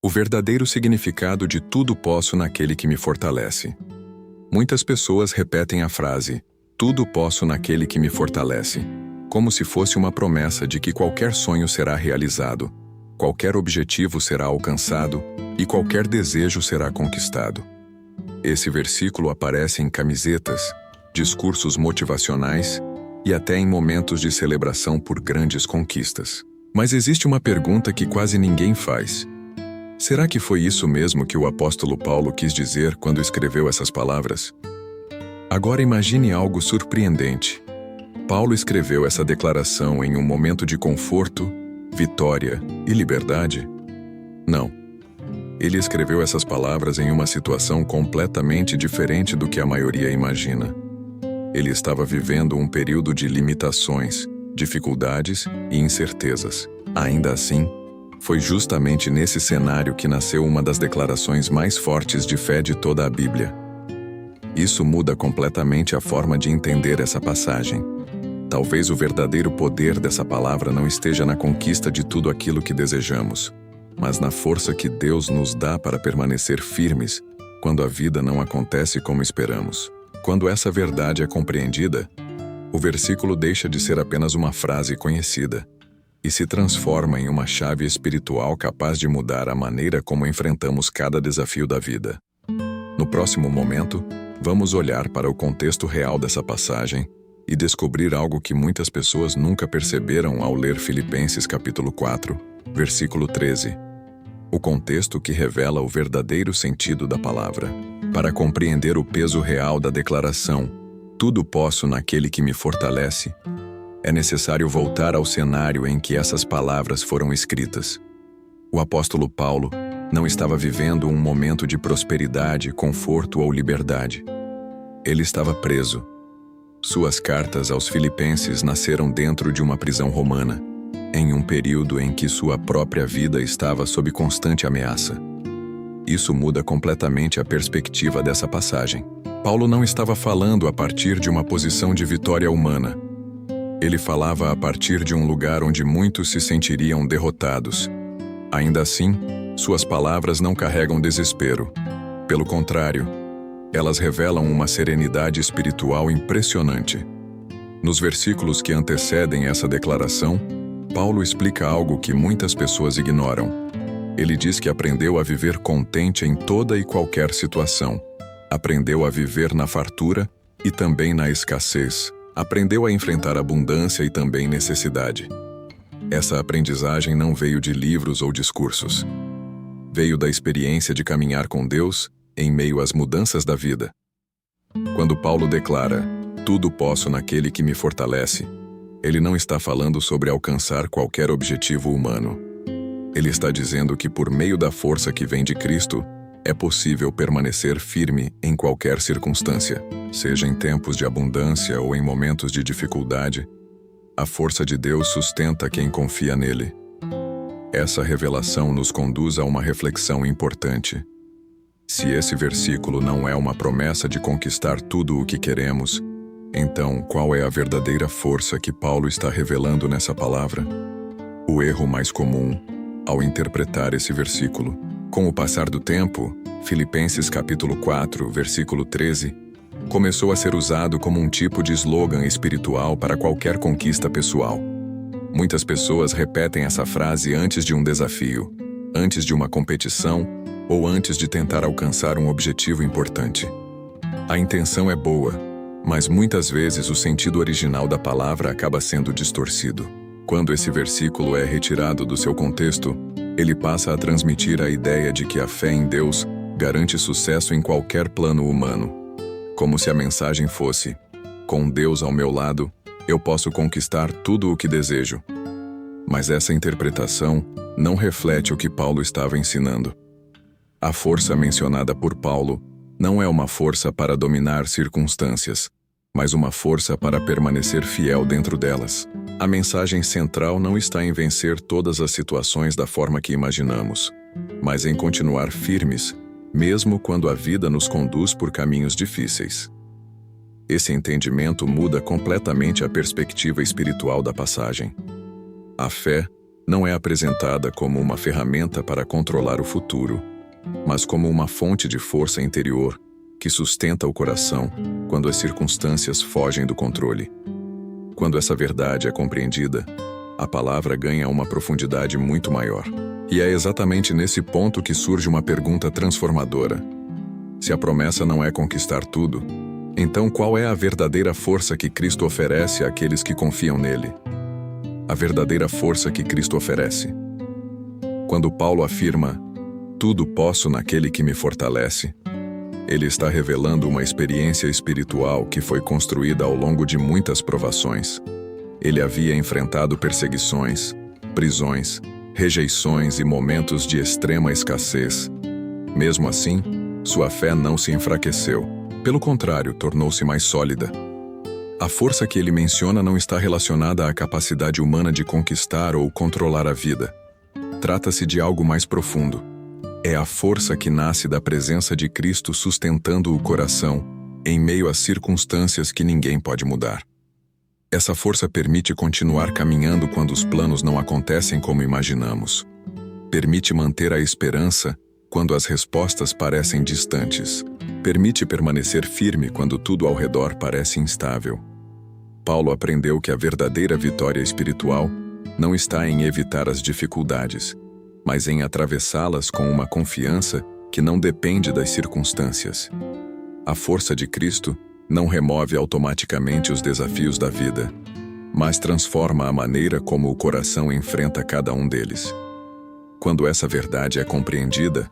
O verdadeiro significado de tudo posso naquele que me fortalece. Muitas pessoas repetem a frase, tudo posso naquele que me fortalece, como se fosse uma promessa de que qualquer sonho será realizado, qualquer objetivo será alcançado e qualquer desejo será conquistado. Esse versículo aparece em camisetas, discursos motivacionais e até em momentos de celebração por grandes conquistas. Mas existe uma pergunta que quase ninguém faz. Será que foi isso mesmo que o apóstolo Paulo quis dizer quando escreveu essas palavras? Agora imagine algo surpreendente. Paulo escreveu essa declaração em um momento de conforto, vitória e liberdade? Não. Ele escreveu essas palavras em uma situação completamente diferente do que a maioria imagina. Ele estava vivendo um período de limitações, dificuldades e incertezas. Ainda assim, foi justamente nesse cenário que nasceu uma das declarações mais fortes de fé de toda a Bíblia. Isso muda completamente a forma de entender essa passagem. Talvez o verdadeiro poder dessa palavra não esteja na conquista de tudo aquilo que desejamos, mas na força que Deus nos dá para permanecer firmes quando a vida não acontece como esperamos. Quando essa verdade é compreendida, o versículo deixa de ser apenas uma frase conhecida e se transforma em uma chave espiritual capaz de mudar a maneira como enfrentamos cada desafio da vida. No próximo momento, vamos olhar para o contexto real dessa passagem e descobrir algo que muitas pessoas nunca perceberam ao ler Filipenses capítulo 4, versículo 13. O contexto que revela o verdadeiro sentido da palavra. Para compreender o peso real da declaração, tudo posso naquele que me fortalece, é necessário voltar ao cenário em que essas palavras foram escritas. O apóstolo Paulo não estava vivendo um momento de prosperidade, conforto ou liberdade. Ele estava preso. Suas cartas aos Filipenses nasceram dentro de uma prisão romana, em um período em que sua própria vida estava sob constante ameaça. Isso muda completamente a perspectiva dessa passagem. Paulo não estava falando a partir de uma posição de vitória humana. Ele falava a partir de um lugar onde muitos se sentiriam derrotados. Ainda assim, suas palavras não carregam desespero. Pelo contrário, elas revelam uma serenidade espiritual impressionante. Nos versículos que antecedem essa declaração, Paulo explica algo que muitas pessoas ignoram. Ele diz que aprendeu a viver contente em toda e qualquer situação. Aprendeu a viver na fartura e também na escassez. Aprendeu a enfrentar abundância e também necessidade. Essa aprendizagem não veio de livros ou discursos. Veio da experiência de caminhar com Deus em meio às mudanças da vida. Quando Paulo declara, tudo posso naquele que me fortalece, ele não está falando sobre alcançar qualquer objetivo humano. Ele está dizendo que por meio da força que vem de Cristo, é possível permanecer firme em qualquer circunstância, seja em tempos de abundância ou em momentos de dificuldade. A força de Deus sustenta quem confia nele. Essa revelação nos conduz a uma reflexão importante. Se esse versículo não é uma promessa de conquistar tudo o que queremos, então qual é a verdadeira força que Paulo está revelando nessa palavra? O erro mais comum ao interpretar esse versículo. Com o passar do tempo, Filipenses capítulo 4, versículo 13, começou a ser usado como um tipo de slogan espiritual para qualquer conquista pessoal. Muitas pessoas repetem essa frase antes de um desafio, antes de uma competição ou antes de tentar alcançar um objetivo importante. A intenção é boa, mas muitas vezes o sentido original da palavra acaba sendo distorcido. Quando esse versículo é retirado do seu contexto, ele passa a transmitir a ideia de que a fé em Deus garante sucesso em qualquer plano humano. Como se a mensagem fosse, com Deus ao meu lado, eu posso conquistar tudo o que desejo. Mas essa interpretação não reflete o que Paulo estava ensinando. A força mencionada por Paulo não é uma força para dominar circunstâncias, mas uma força para permanecer fiel dentro delas. A mensagem central não está em vencer todas as situações da forma que imaginamos, mas em continuar firmes, mesmo quando a vida nos conduz por caminhos difíceis. Esse entendimento muda completamente a perspectiva espiritual da passagem. A fé não é apresentada como uma ferramenta para controlar o futuro, mas como uma fonte de força interior que sustenta o coração quando as circunstâncias fogem do controle. Quando essa verdade é compreendida, a palavra ganha uma profundidade muito maior. E é exatamente nesse ponto que surge uma pergunta transformadora. Se a promessa não é conquistar tudo, então qual é a verdadeira força que Cristo oferece àqueles que confiam nele? A verdadeira força que Cristo oferece. Quando Paulo afirma, "Tudo posso naquele que me fortalece", ele está revelando uma experiência espiritual que foi construída ao longo de muitas provações. Ele havia enfrentado perseguições, prisões, rejeições e momentos de extrema escassez. Mesmo assim, sua fé não se enfraqueceu. Pelo contrário, tornou-se mais sólida. A força que ele menciona não está relacionada à capacidade humana de conquistar ou controlar a vida. Trata-se de algo mais profundo. É a força que nasce da presença de Cristo sustentando o coração em meio às circunstâncias que ninguém pode mudar. Essa força permite continuar caminhando quando os planos não acontecem como imaginamos. Permite manter a esperança quando as respostas parecem distantes. Permite permanecer firme quando tudo ao redor parece instável. Paulo aprendeu que a verdadeira vitória espiritual não está em evitar as dificuldades, mas em atravessá-las com uma confiança que não depende das circunstâncias. A força de Cristo não remove automaticamente os desafios da vida, mas transforma a maneira como o coração enfrenta cada um deles. Quando essa verdade é compreendida,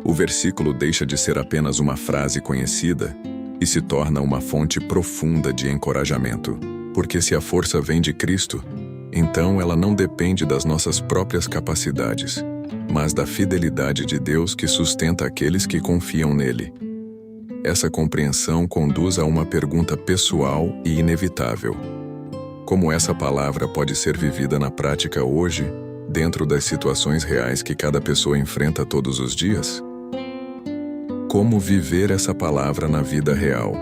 o versículo deixa de ser apenas uma frase conhecida e se torna uma fonte profunda de encorajamento. Porque se a força vem de Cristo, então ela não depende das nossas próprias capacidades, mas da fidelidade de Deus que sustenta aqueles que confiam nele. Essa compreensão conduz a uma pergunta pessoal e inevitável. Como essa palavra pode ser vivida na prática hoje, dentro das situações reais que cada pessoa enfrenta todos os dias? Como viver essa palavra na vida real?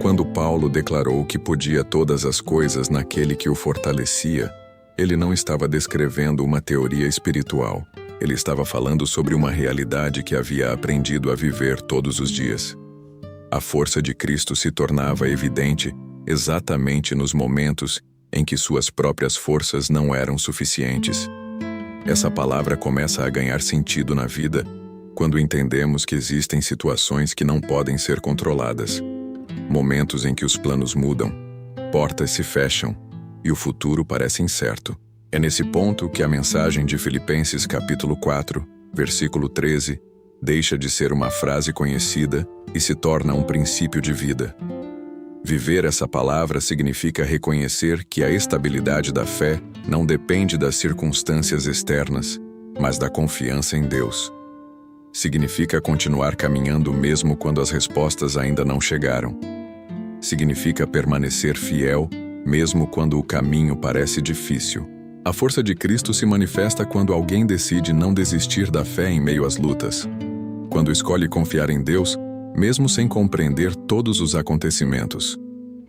Quando Paulo declarou que podia todas as coisas naquele que o fortalecia, ele não estava descrevendo uma teoria espiritual. Ele estava falando sobre uma realidade que havia aprendido a viver todos os dias. A força de Cristo se tornava evidente exatamente nos momentos em que suas próprias forças não eram suficientes. Essa palavra começa a ganhar sentido na vida quando entendemos que existem situações que não podem ser controladas. Momentos em que os planos mudam, portas se fecham e o futuro parece incerto. É nesse ponto que a mensagem de Filipenses capítulo 4, versículo 13, deixa de ser uma frase conhecida e se torna um princípio de vida. Viver essa palavra significa reconhecer que a estabilidade da fé não depende das circunstâncias externas, mas da confiança em Deus. Significa continuar caminhando mesmo quando as respostas ainda não chegaram. Significa permanecer fiel mesmo quando o caminho parece difícil. A força de Cristo se manifesta quando alguém decide não desistir da fé em meio às lutas. Quando escolhe confiar em Deus, mesmo sem compreender todos os acontecimentos.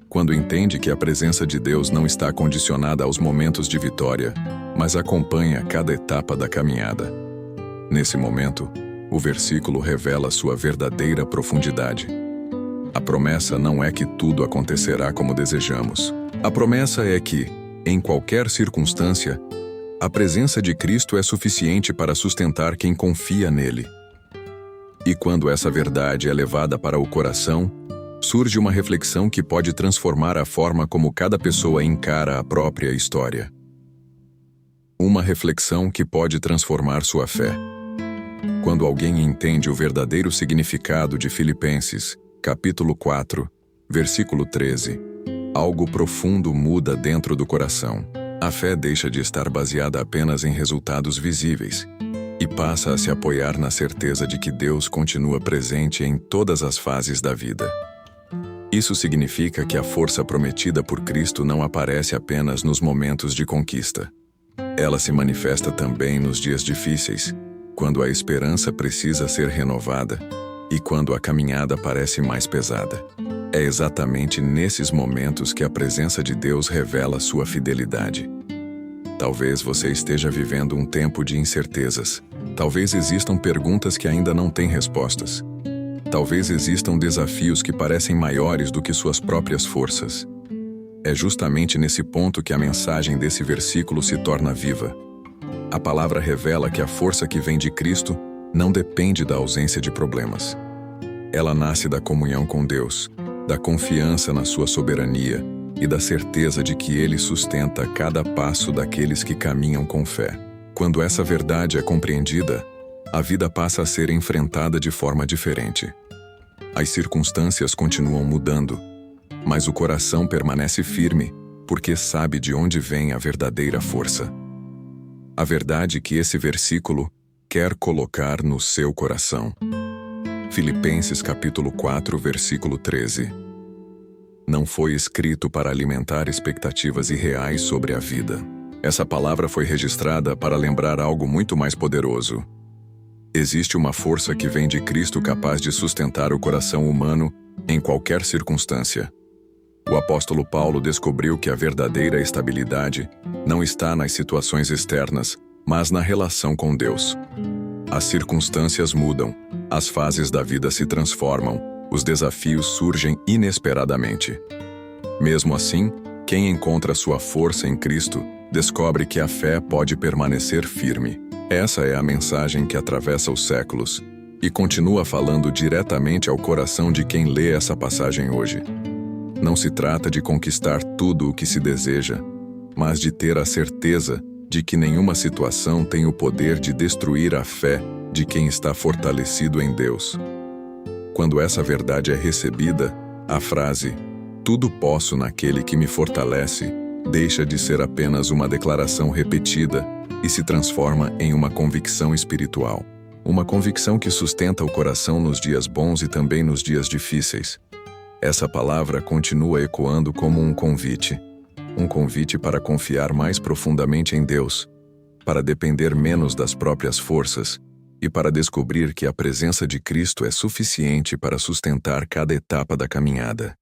Quando entende que a presença de Deus não está condicionada aos momentos de vitória, mas acompanha cada etapa da caminhada. Nesse momento, o versículo revela sua verdadeira profundidade. A promessa não é que tudo acontecerá como desejamos. A promessa é que, em qualquer circunstância, a presença de Cristo é suficiente para sustentar quem confia nele. E quando essa verdade é levada para o coração, surge uma reflexão que pode transformar a forma como cada pessoa encara a própria história. Uma reflexão que pode transformar sua fé. Quando alguém entende o verdadeiro significado de Filipenses, capítulo 4, versículo 13, algo profundo muda dentro do coração. A fé deixa de estar baseada apenas em resultados visíveis e passa a se apoiar na certeza de que Deus continua presente em todas as fases da vida. Isso significa que a força prometida por Cristo não aparece apenas nos momentos de conquista. Ela se manifesta também nos dias difíceis, quando a esperança precisa ser renovada e quando a caminhada parece mais pesada. É exatamente nesses momentos que a presença de Deus revela sua fidelidade. Talvez você esteja vivendo um tempo de incertezas. Talvez existam perguntas que ainda não têm respostas. Talvez existam desafios que parecem maiores do que suas próprias forças. É justamente nesse ponto que a mensagem desse versículo se torna viva. A palavra revela que a força que vem de Cristo não depende da ausência de problemas. Ela nasce da comunhão com Deus, da confiança na sua soberania e da certeza de que Ele sustenta cada passo daqueles que caminham com fé. Quando essa verdade é compreendida, a vida passa a ser enfrentada de forma diferente. As circunstâncias continuam mudando, mas o coração permanece firme, porque sabe de onde vem a verdadeira força. A verdade que esse versículo quer colocar no seu coração. Filipenses capítulo 4, versículo 13. Não foi escrito para alimentar expectativas irreais sobre a vida. Essa palavra foi registrada para lembrar algo muito mais poderoso. Existe uma força que vem de Cristo capaz de sustentar o coração humano em qualquer circunstância. O apóstolo Paulo descobriu que a verdadeira estabilidade não está nas situações externas, mas na relação com Deus. As circunstâncias mudam, as fases da vida se transformam, os desafios surgem inesperadamente. Mesmo assim, quem encontra sua força em Cristo descobre que a fé pode permanecer firme. Essa é a mensagem que atravessa os séculos e continua falando diretamente ao coração de quem lê essa passagem hoje. Não se trata de conquistar tudo o que se deseja, mas de ter a certeza de que nenhuma situação tem o poder de destruir a fé de quem está fortalecido em Deus. Quando essa verdade é recebida, a frase "tudo posso naquele que me fortalece" deixa de ser apenas uma declaração repetida e se transforma em uma convicção espiritual. Uma convicção que sustenta o coração nos dias bons e também nos dias difíceis. Essa palavra continua ecoando como um convite para confiar mais profundamente em Deus, para depender menos das próprias forças e para descobrir que a presença de Cristo é suficiente para sustentar cada etapa da caminhada.